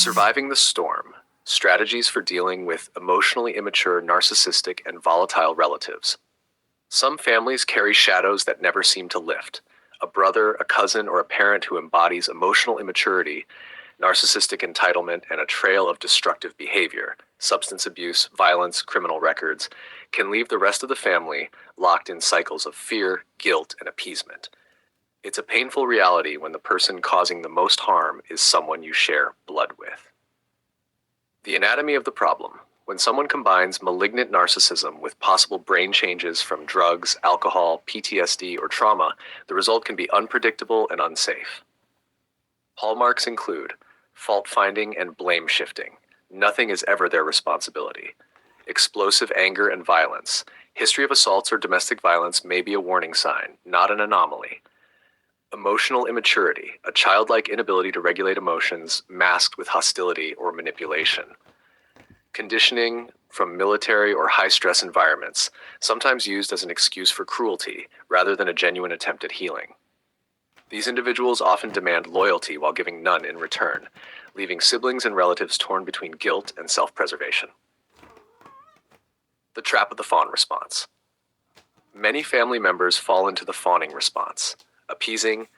Surviving the storm. Strategies for dealing with emotionally immature, narcissistic, and volatile relatives. Some families carry shadows that never seem to lift. A brother, a cousin, or a parent who embodies emotional immaturity, narcissistic entitlement, and a trail of destructive behavior, substance abuse, violence, criminal records, can leave the rest of the family locked in cycles of fear, guilt, and appeasement. It's a painful reality when the person causing the most harm is someone you share blood with. The anatomy of the problem. When someone combines malignant narcissism with possible brain changes from drugs, alcohol, PTSD, or trauma, the result can be unpredictable and unsafe. Hallmarks include fault-finding and blame-shifting. Nothing is ever their responsibility. Explosive anger and violence. History of assaults or domestic violence may be a warning sign, not an anomaly. Emotional immaturity, a childlike inability to regulate emotions masked with hostility or manipulation. Conditioning from military or high-stress environments, sometimes used as an excuse for cruelty rather than a genuine attempt at healing. These individuals often demand loyalty while giving none in return, leaving siblings and relatives torn between guilt and self-preservation. The trap of the fawn response. Many family members fall into the fawning response, appeasing,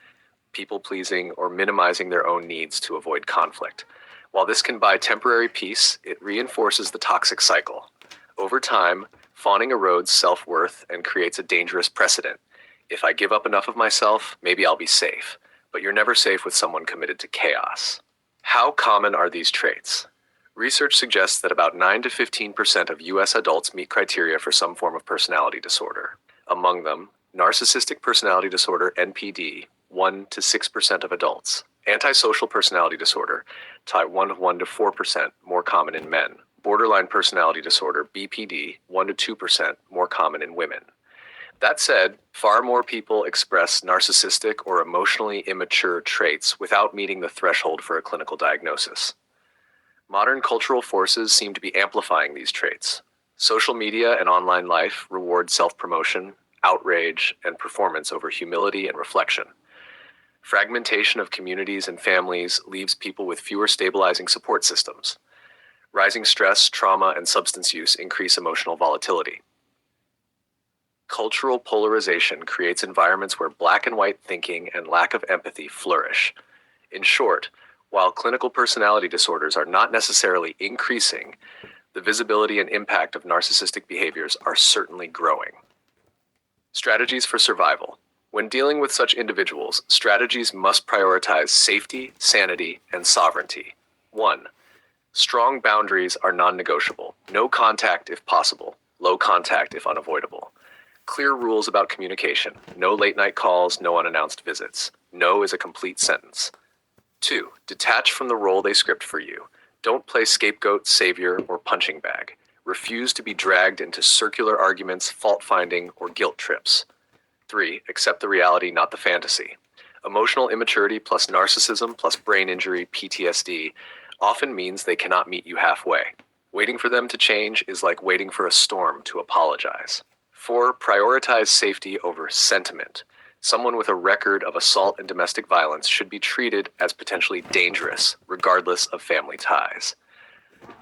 people-pleasing, or minimizing their own needs to avoid conflict. While this can buy temporary peace, it reinforces the toxic cycle. Over time, fawning erodes self-worth and creates a dangerous precedent. If I give up enough of myself, maybe I'll be safe. But you're never safe with someone committed to chaos. How common are these traits? Research suggests that about 9 to 15% of U.S. adults meet criteria for some form of personality disorder. Among them, narcissistic personality disorder, NPD, 1 to 6% of adults. Antisocial personality disorder, type 1 to 4%, more common in men. Borderline personality disorder, BPD, 1 to 2%, more common in women. That said, far more people express narcissistic or emotionally immature traits without meeting the threshold for a clinical diagnosis. Modern cultural forces seem to be amplifying these traits. Social media and online life reward self-promotion, outrage, and performance over humility and reflection. Fragmentation of communities and families leaves people with fewer stabilizing support systems. Rising stress, trauma, and substance use increase emotional volatility. Cultural polarization creates environments where black and white thinking and lack of empathy flourish. In short, while clinical personality disorders are not necessarily increasing, the visibility and impact of narcissistic behaviors are certainly growing. Strategies for survival. When dealing with such individuals, strategies must prioritize safety, sanity, and sovereignty. 1. Strong boundaries are non-negotiable. No contact if possible. Low contact if unavoidable. Clear rules about communication. No late-night calls, no unannounced visits. No is a complete sentence. 2. Detach from the role they script for you. Don't play scapegoat, savior, or punching bag. Refuse to be dragged into circular arguments, fault-finding, or guilt trips. 3. Accept the reality, not the fantasy. Emotional immaturity plus narcissism plus brain injury, PTSD, often means they cannot meet you halfway. Waiting for them to change is like waiting for a storm to apologize. 4. Prioritize safety over sentiment. Someone with a record of assault and domestic violence should be treated as potentially dangerous, regardless of family ties.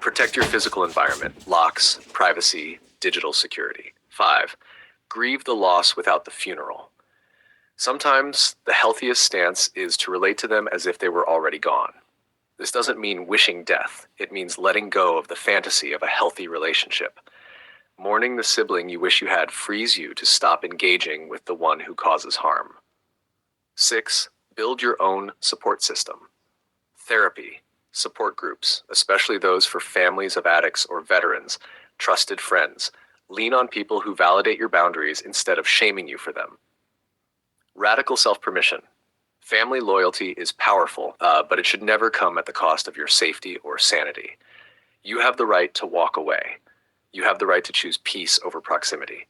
Protect your physical environment, locks, privacy, digital security. 5. Grieve the loss without the funeral. Sometimes the healthiest stance is to relate to them as if they were already gone. This doesn't mean wishing death. It means letting go of the fantasy of a healthy relationship. Mourning the sibling you wish you had frees you to stop engaging with the one who causes harm. 6. Build your own support system. Therapy, support groups, especially those for families of addicts or veterans, trusted friends. Lean on people who validate your boundaries instead of shaming you for them. Radical self-permission. Family loyalty is powerful, but it should never come at the cost of your safety or sanity. You have the right to walk away. You have the right to choose peace over proximity.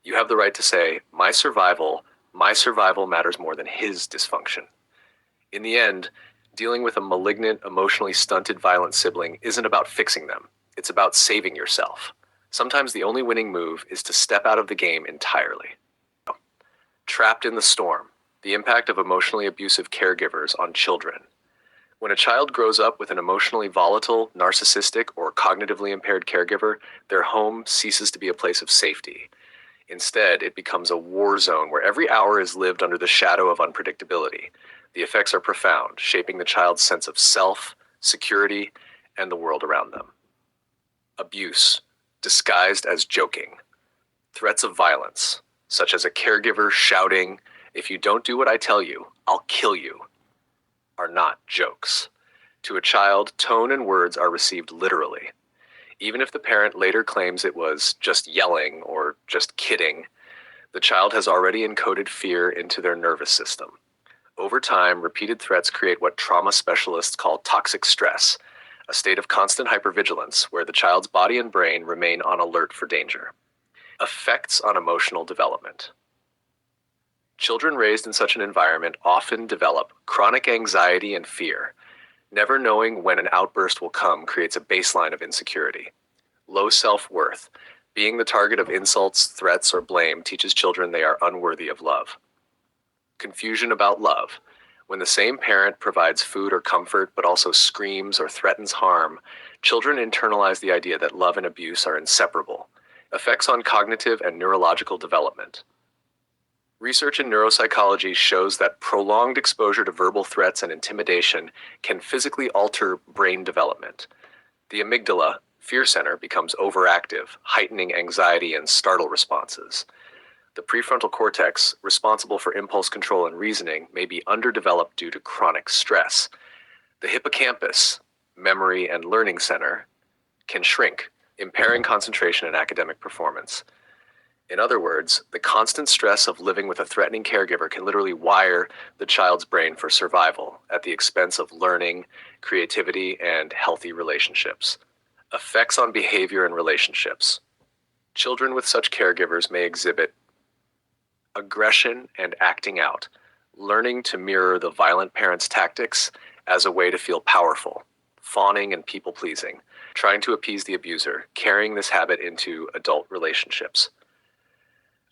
You have the right to say, my survival matters more than his dysfunction. In the end, dealing with a malignant, emotionally stunted, violent sibling isn't about fixing them. It's about saving yourself. Sometimes the only winning move is to step out of the game entirely. Trapped in the storm. The impact of emotionally abusive caregivers on children. When a child grows up with an emotionally volatile, narcissistic, or cognitively impaired caregiver, their home ceases to be a place of safety. Instead, it becomes a war zone where every hour is lived under the shadow of unpredictability. The effects are profound, shaping the child's sense of self, security, and the world around them. Abuse, disguised as joking. Threats of violence, such as a caregiver shouting, "If you don't do what I tell you, I'll kill you," are not jokes. To a child, tone and words are received literally. Even if the parent later claims it was just yelling or just kidding, the child has already encoded fear into their nervous system. Over time, repeated threats create what trauma specialists call toxic stress, a state of constant hypervigilance where the child's body and brain remain on alert for danger. Effects on emotional development. Children raised in such an environment often develop chronic anxiety and fear. Never knowing when an outburst will come creates a baseline of insecurity. Low self-worth. Being the target of insults, threats, or blame teaches children they are unworthy of love. Confusion about love. When the same parent provides food or comfort but also screams or threatens harm, children internalize the idea that love and abuse are inseparable. Effects on cognitive and neurological development. Research in neuropsychology shows that prolonged exposure to verbal threats and intimidation can physically alter brain development. The amygdala, fear center, becomes overactive, heightening anxiety and startle responses. The prefrontal cortex, responsible for impulse control and reasoning, may be underdeveloped due to chronic stress. The hippocampus, memory and learning center, can shrink, impairing concentration and academic performance. In other words, the constant stress of living with a threatening caregiver can literally wire the child's brain for survival at the expense of learning, creativity, and healthy relationships. Effects on behavior and relationships. Children with such caregivers may exhibit aggression and acting out, learning to mirror the violent parent's tactics as a way to feel powerful, fawning and people-pleasing, trying to appease the abuser, carrying this habit into adult relationships.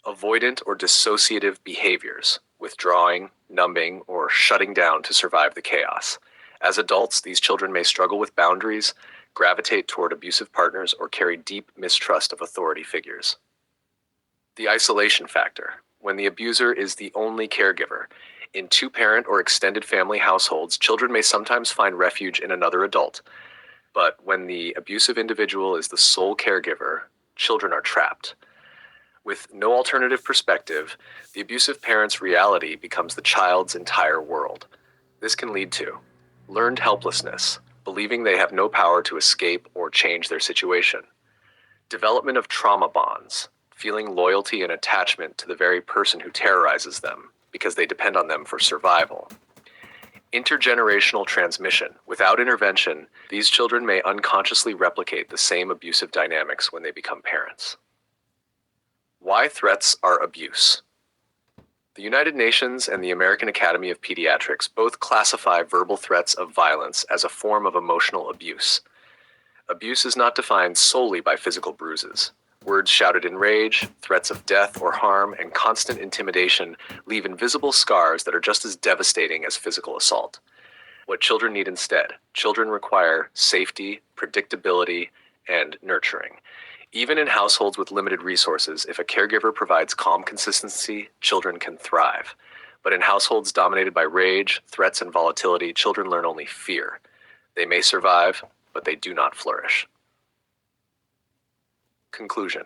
Avoidant or dissociative behaviors, withdrawing, numbing, or shutting down to survive the chaos. As adults, these children may struggle with boundaries, gravitate toward abusive partners, or carry deep mistrust of authority figures. The isolation factor. When the abuser is the only caregiver, in two-parent or extended family households, children may sometimes find refuge in another adult. But when the abusive individual is the sole caregiver, children are trapped. With no alternative perspective, the abusive parent's reality becomes the child's entire world. This can lead to learned helplessness, believing they have no power to escape or change their situation. Development of trauma bonds, feeling loyalty and attachment to the very person who terrorizes them because they depend on them for survival. Intergenerational transmission. Without intervention, these children may unconsciously replicate the same abusive dynamics when they become parents. Why threats are abuse. The United Nations and the American Academy of Pediatrics both classify verbal threats of violence as a form of emotional abuse. Abuse is not defined solely by physical bruises. Words shouted in rage, threats of death or harm, and constant intimidation leave invisible scars that are just as devastating as physical assault. What children need instead? Children require safety, predictability, and nurturing. Even in households with limited resources, if a caregiver provides calm consistency, children can thrive. But in households dominated by rage, threats, and volatility, children learn only fear. They may survive, but they do not flourish. Conclusion.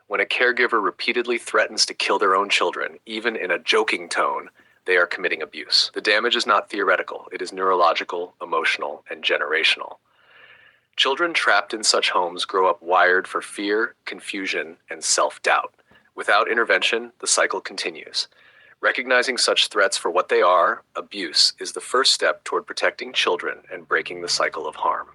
When a caregiver repeatedly threatens to kill their own children, even in a joking tone, they are committing abuse. The damage is not theoretical. It is neurological, emotional, and generational. Children trapped in such homes grow up wired for fear, confusion, and self-doubt. Without intervention, the cycle continues. Recognizing such threats for what they are, abuse, is the first step toward protecting children and breaking the cycle of harm.